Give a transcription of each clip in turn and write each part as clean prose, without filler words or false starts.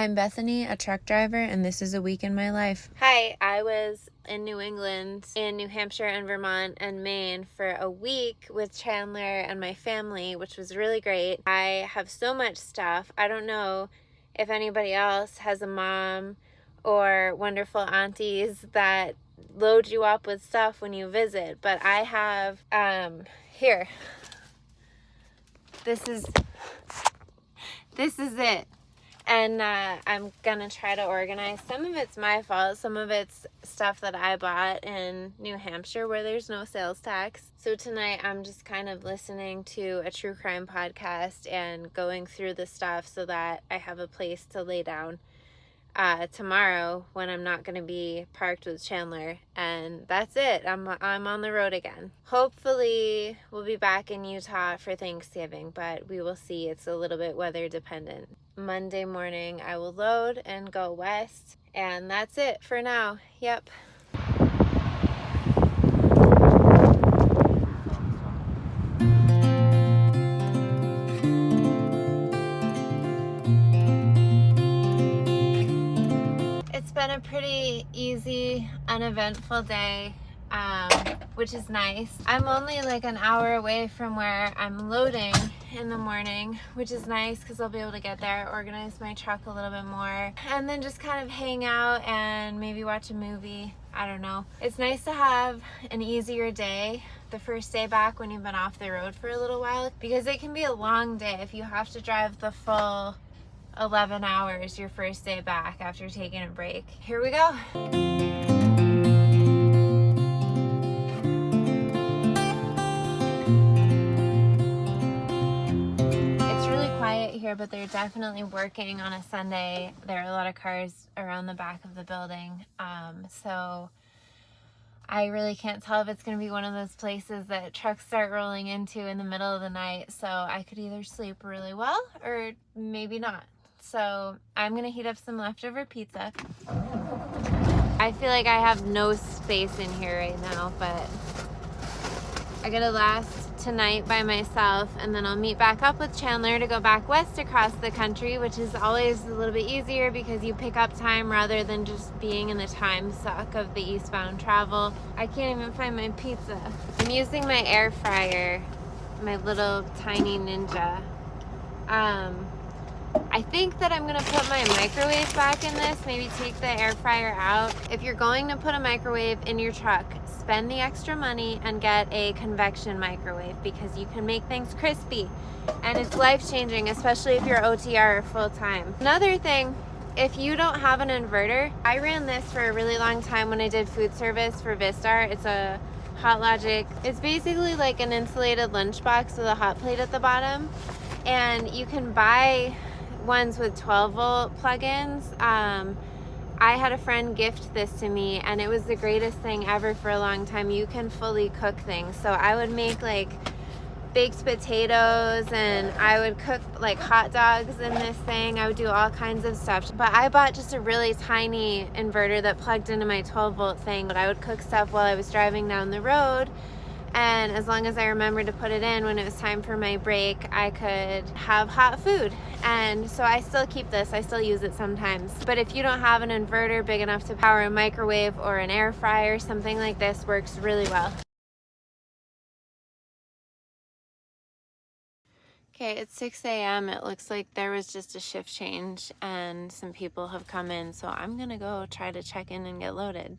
I'm Bethany, a truck driver, and this is a week in my life. Hi, I was in New England, in New Hampshire and Vermont and Maine for a week with Chandler and my family, which was really great. I have so much stuff. I don't know if anybody else has a mom or wonderful aunties that load you up with stuff when you visit, but I have, here. This is it. And I'm gonna try to organize. Some of it's my fault, some of it's stuff that I bought in New Hampshire where there's no sales tax. So tonight I'm just kind of listening to a true crime podcast and going through the stuff so that I have a place to lay down tomorrow when I'm not gonna be parked with Chandler. And that's it. I'm on the road again. Hopefully we'll be back in Utah for Thanksgiving, but we will see. It's a little bit weather dependent. Monday morning I will load and go west, and that's it for now. Yep. It's been a pretty easy, uneventful day, which is nice. I'm only like an hour away from where I'm loading in the morning, which is nice because I'll be able to get there, organize my truck a little bit more, and then just kind of hang out and maybe watch a movie. I don't know. It's nice to have an easier day the first day back when you've been off the road for a little while, because it can be a long day if you have to drive the full 11 hours your first day back after taking a break. Here we go. Here, but they're definitely working on a Sunday. There are a lot of cars around the back of the building, so I really can't tell if it's going to be one of those places that trucks start rolling into in the middle of the night, so I could either sleep really well or maybe not. So I'm going to heat up some leftover pizza. I feel like I have no space in here right now, but I gotta last tonight by myself, and then I'll meet back up with Chandler to go back west across the country, which is always a little bit easier because you pick up time rather than just being in the time suck of the eastbound travel. I can't even find my pizza. I'm using my air fryer, my little tiny Ninja. I think that I'm gonna put my microwave back in this, maybe take the air fryer out. If you're going to put a microwave in your truck, spend the extra money and get a convection microwave, because you can make things crispy and it's life-changing, especially if you're OTR or full-time. Another thing, if you don't have an inverter, I ran this for a really long time when I did food service for Vistar. It's a Hot Logic. It's basically like an insulated lunchbox with a hot plate at the bottom, and you can buy ones with 12 volt plugins. I had a friend gift this to me, and it was the greatest thing ever for a long time. You can fully cook things. So I would make like baked potatoes, and I would cook like hot dogs in this thing. I would do all kinds of stuff. But I bought just a really tiny inverter that plugged into my 12 volt thing. But I would cook stuff while I was driving down the road, and as long as I remembered to put it in when it was time for my break, I could have hot food. And so I still keep this. I still use it sometimes. But if you don't have an inverter big enough to power a microwave or an air fryer, something like this works really well. Okay, it's 6 a.m. It looks like there was just a shift change and some people have come in, so I'm gonna go try to check in and get loaded.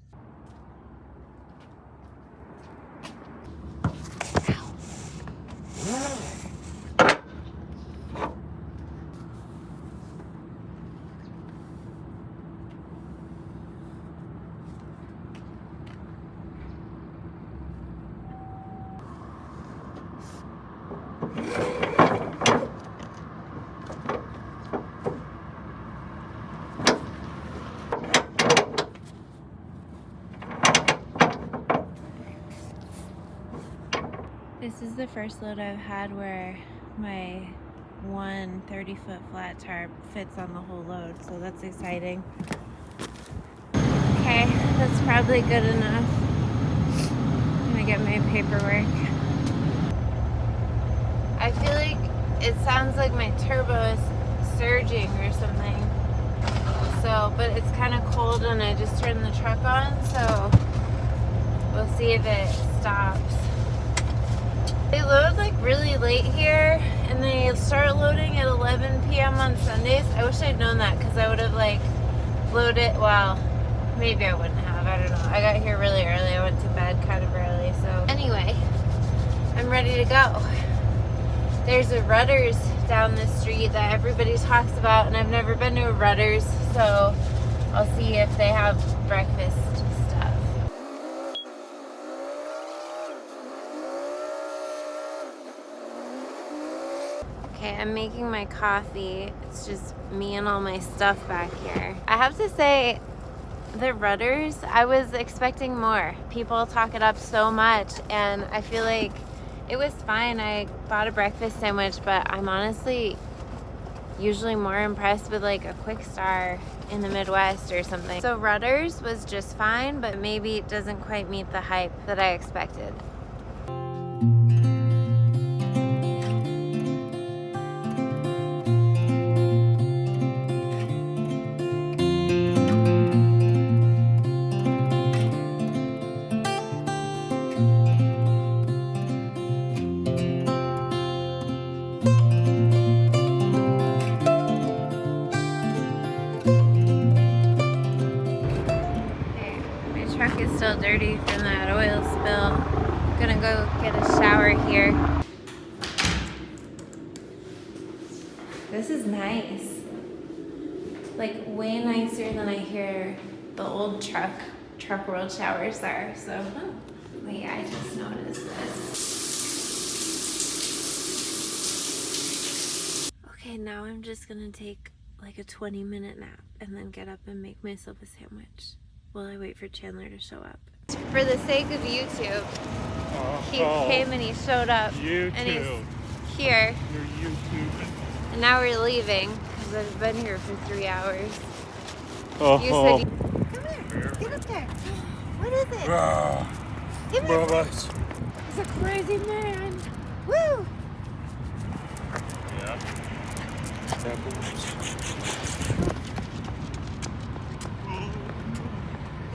This is the first load I've had where my one 30-foot flat tarp fits on the whole load, so that's exciting. Okay, that's probably good enough. I'm gonna get my paperwork. I feel like it sounds like my turbo is surging or something. go, but it's kind of cold and I just turned the truck on, so we'll see if it stops. They load like really late here, and they start loading at 11 p.m. on Sundays. I wish I'd known that, because I would have like loaded, well, maybe I wouldn't have, I don't know. I got here really early, I went to bed kind of early, so anyway, I'm ready to go. There's a Rutter's down the street that everybody talks about, and I've never been to a Rutter's, so I'll see if they have breakfast stuff. Okay, I'm making my coffee. It's just me and all my stuff back here. I have to say, the Rutter's, I was expecting more. People talk it up so much, and I feel like it was fine. I bought a breakfast sandwich, but I'm honestly usually more impressed with like a Quick Star in the Midwest or something. So Rutter's was just fine, but maybe it doesn't quite meet the hype that I expected. Truck is still dirty from that oil spill. I'm gonna go get a shower here. This is nice. Like way nicer than I hear the old truck world showers are. So, wait, I just noticed this. Okay, now I'm just gonna take like a 20-minute nap and then get up and make myself a sandwich while I wait for Chandler to show up. For the sake of YouTube, he came and he showed up. YouTube. And he's here. You're YouTubing. And now we're leaving because I've been here for 3 hours. Oh. You said you... Come here. Get up there. What is it? Give me Robots. He's a crazy man. Woo! Yeah.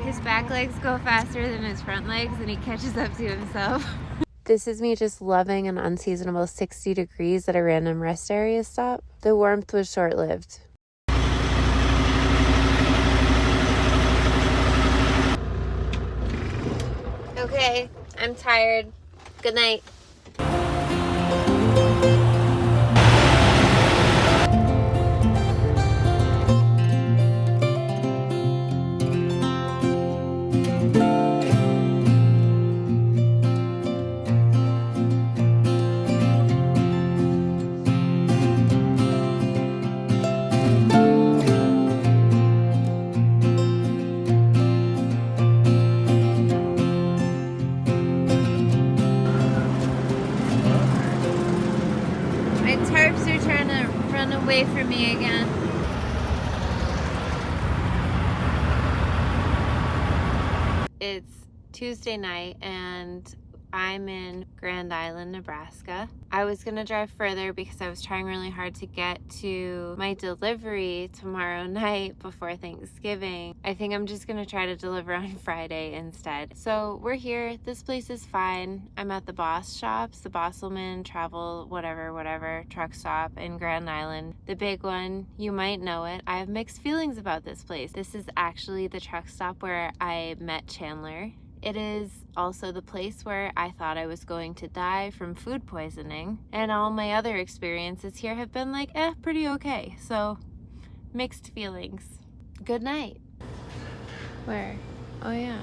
His back legs go faster than his front legs, and he catches up to himself. This is me just loving an unseasonable 60 degrees at a random rest area stop. The warmth was short-lived. Okay, I'm tired. Good night. Tarps are trying to run away from me again. It's Tuesday night and I'm in Grand Island, Nebraska. I was gonna drive further because I was trying really hard to get to my delivery tomorrow night before Thanksgiving. I think I'm just gonna try to deliver on Friday instead. So we're here, this place is fine. I'm at the Boss Shops, the Bosselman Travel, whatever, truck stop in Grand Island. The big one, you might know it. I have mixed feelings about this place. This is actually the truck stop where I met Chandler. It is also the place where I thought I was going to die from food poisoning, and all my other experiences here have been like, pretty okay. So, mixed feelings. Good night. Where? Oh yeah.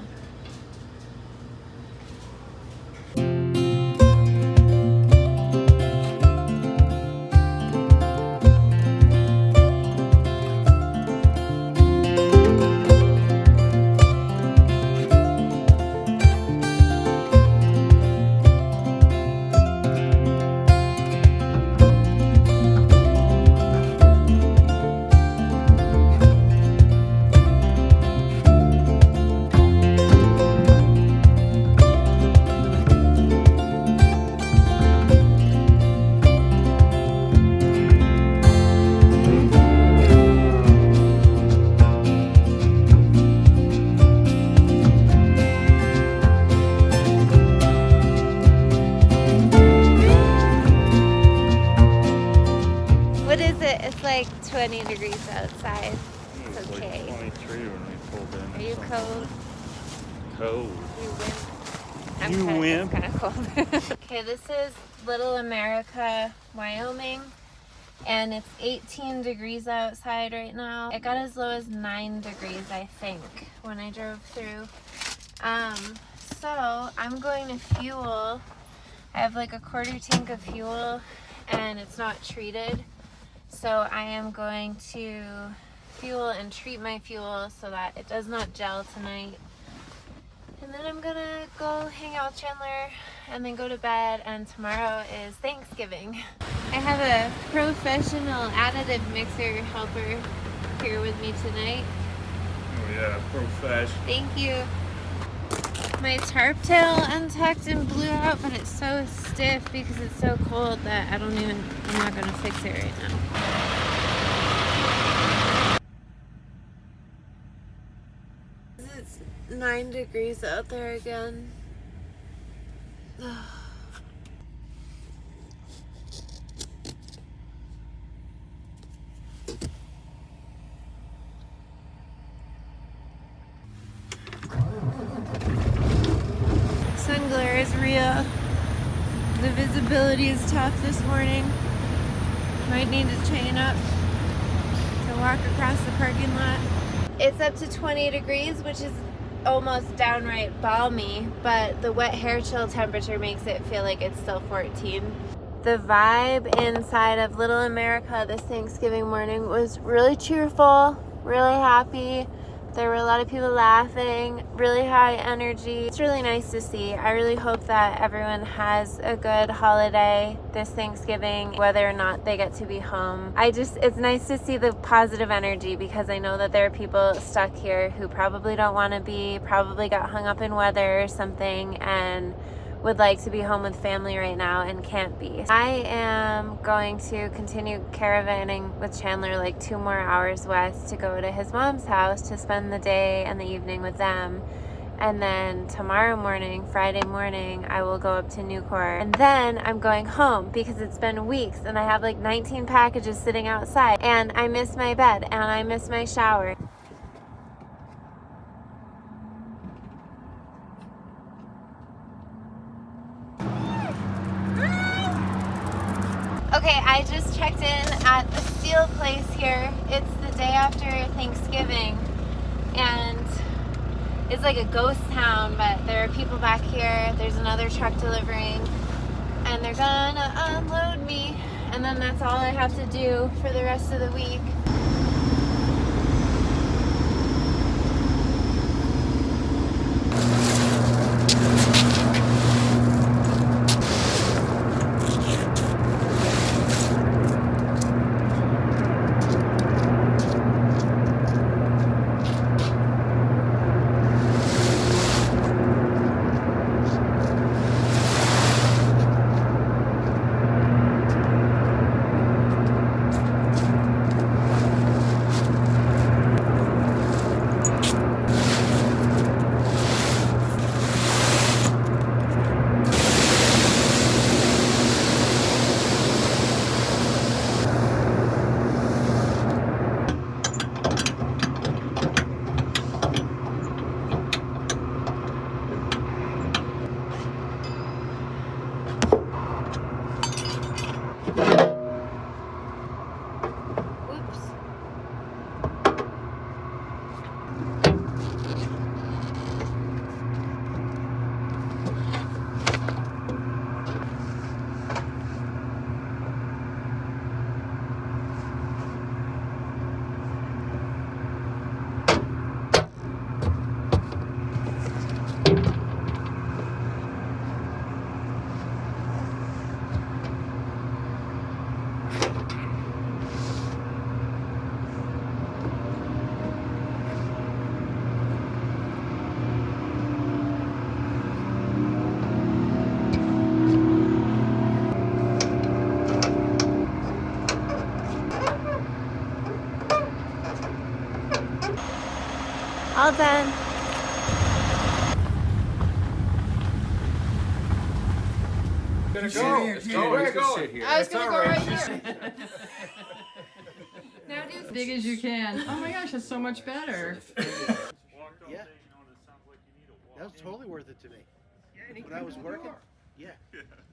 outside. It It's was okay. like 23 when we pulled in. Are you cold? Cold. You wimp. You It's kind of cold. Okay, this is Little America, Wyoming, and it's 18 degrees outside right now. It got as low as 9 degrees, I think, when I drove through. So I'm going to fuel. I have like a quarter tank of fuel, and it's not treated. So I am going to fuel and treat my fuel so that it does not gel tonight. And then I'm gonna go hang out with Chandler and then go to bed, and tomorrow is Thanksgiving. I have a professional additive mixer helper here with me tonight. Oh yeah, professional. Thank you. My tarp tail untucked and blew out, but it's so stiff because it's so cold that I'm not gonna fix it right now. It's 9 degrees out there again. Sun glare is real. The visibility is tough this morning. Might need to chain up to walk across the parking lot. It's up to 20 degrees, which is almost downright balmy, but the wet hair chill temperature makes it feel like it's still 14. The vibe inside of Little America this Thanksgiving morning was really cheerful, really happy. There were a lot of people laughing, really high energy. It's really nice to see. I really hope that everyone has a good holiday this Thanksgiving, whether or not they get to be home. It's nice to see the positive energy, because I know that there are people stuck here who probably don't want to be, probably got hung up in weather or something, and would like to be home with family right now and can't be. I am going to continue caravanning with Chandler like 2 more hours west to go to his mom's house to spend the day and the evening with them. And then tomorrow morning, Friday morning, I will go up to Newport. And then I'm going home because it's been weeks and I have like 19 packages sitting outside, and I miss my bed and I miss my shower. Okay, I just checked in at the steel place here. It's the day after Thanksgiving, and it's like a ghost town, but there are people back here. There's another truck delivering, and they're gonna unload me, and then that's all I have to do for the rest of the week. All done. Gonna go. Let's go. Sit here. I was gonna go right here. Now do Big as you can. Oh my gosh, that's so much better. Yeah. That was totally worth it to me. When I was working, yeah,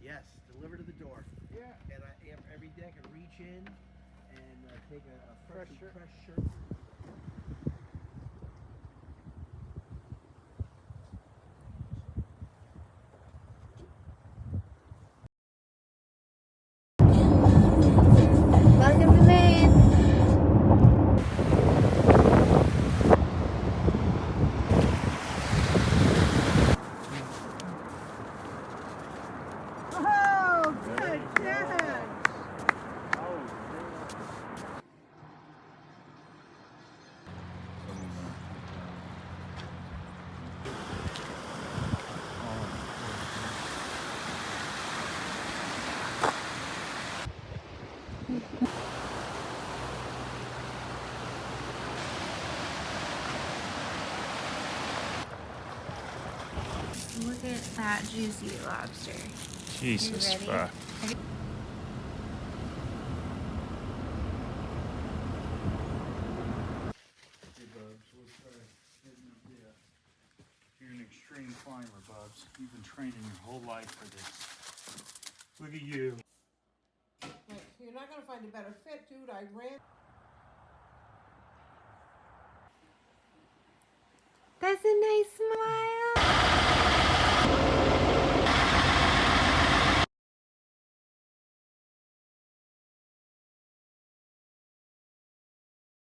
yes, deliver to the door. Yeah. And every day I could reach in and take a fresh shirt. Welcome to Maine. Oh, good catch! Look at that juicy lobster. Jesus You ready? fuck. Hey Bubs, we'll try heading up there. You're an extreme climber, Bubs. You've been training your whole life for this. Look at you. Like, you're not gonna find a better fit, dude. I ran.